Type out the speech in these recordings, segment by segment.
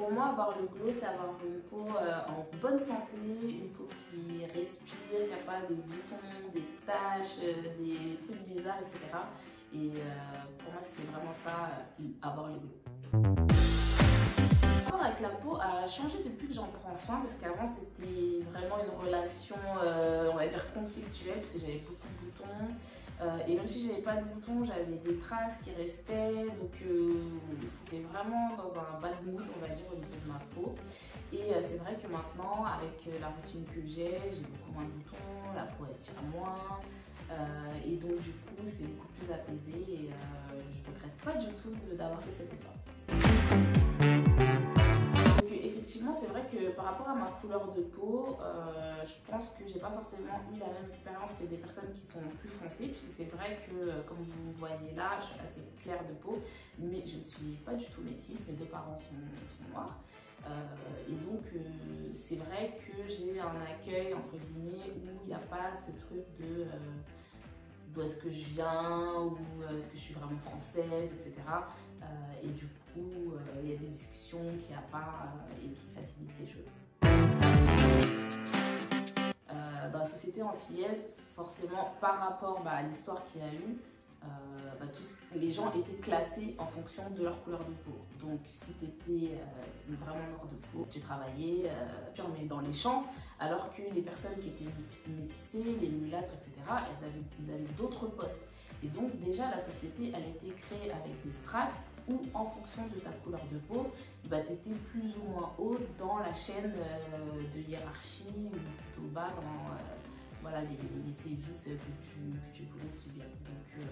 Pour moi, avoir le glow, c'est avoir une peau en bonne santé, une peau qui respire, qui n'a pas des boutons, des taches, des trucs bizarres, etc. Et pour moi, c'est vraiment ça, avoir le glow. Le rapport avec la peau a changé depuis que j'en prends soin, parce qu'avant c'était vraiment une relation, on va dire conflictuelle, parce que j'avais beaucoup de boutons. Et même si j'avais pas de boutons, j'avais des traces qui restaient, donc c'était vraiment dans un bad mood, on va dire, au niveau de ma peau. Et c'est vrai que maintenant, avec la routine que j'ai beaucoup moins de boutons, la peau elle tire moins, et donc du coup c'est beaucoup plus apaisé et je regrette pas du tout d'avoir fait cette étape. Effectivement, c'est vrai que par rapport à ma couleur de peau, je pense que j'ai pas forcément eu la même expérience que des personnes qui sont plus foncées, puisque c'est vrai que, comme vous voyez là, je suis assez claire de peau, mais je ne suis pas du tout métisse, mes deux parents sont noirs. Et donc, c'est vrai que j'ai un accueil, entre guillemets, où il n'y a pas ce truc de d'où est-ce que je viens, ou est-ce que je suis vraiment française, etc. Et du coup, il y a des discussions qu'il n'y a pas et qui facilitent les choses. Dans la société antillaise, forcément, par rapport à l'histoire qu'il y a eu, les gens étaient classés en fonction de leur couleur de peau. Donc si tu étais vraiment noire de peau, tu travaillais mais dans les champs, alors que les personnes qui étaient métissées, les mulâtres, etc., ils avaient d'autres postes. Et donc déjà la société, elle était créée avec des strates où en fonction de ta couleur de peau, tu étais plus ou moins haut dans la chaîne de hiérarchie ou plutôt bas dans les sévices que tu pouvais subir. Donc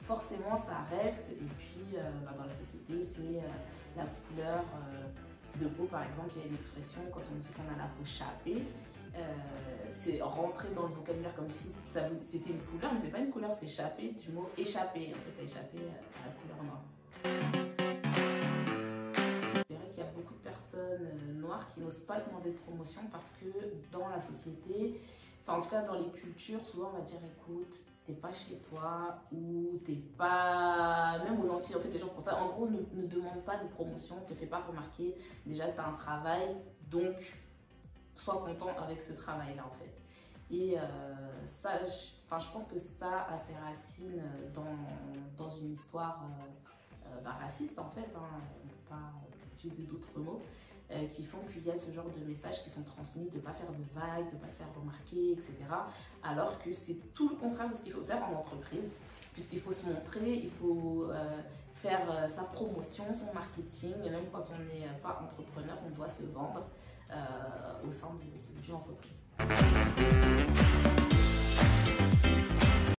forcément ça reste, et puis dans la société c'est la couleur de peau. Par exemple, il y a une expression quand on dit qu'on a la peau chapée, c'est rentrer dans le vocabulaire comme si c'était une couleur, mais c'est pas une couleur, c'est chapé du mot échapper, en fait échapper à la couleur noire. C'est vrai qu'il y a beaucoup de personnes noires qui n'osent pas demander de promotion parce que dans la société, enfin en tout cas dans les cultures, souvent on va dire écoute, t'es pas chez toi, ou t'es pas... Même aux Antilles, en fait les gens font ça. En gros, ne demande pas de promotion, te fais pas remarquer, déjà t'as un travail, donc sois content avec ce travail-là en fait. Et ça, je pense que ça a ses racines dans une histoire raciste en fait, hein. On ne peut pas utiliser d'autres mots, qui font qu'il y a ce genre de messages qui sont transmis, de ne pas faire de vagues, de ne pas se faire remarquer, etc. Alors que c'est tout le contraire de ce qu'il faut faire en entreprise, puisqu'il faut se montrer, il faut faire sa promotion, son marketing, et même quand on n'est pas entrepreneur, on doit se vendre au sein d'une entreprise.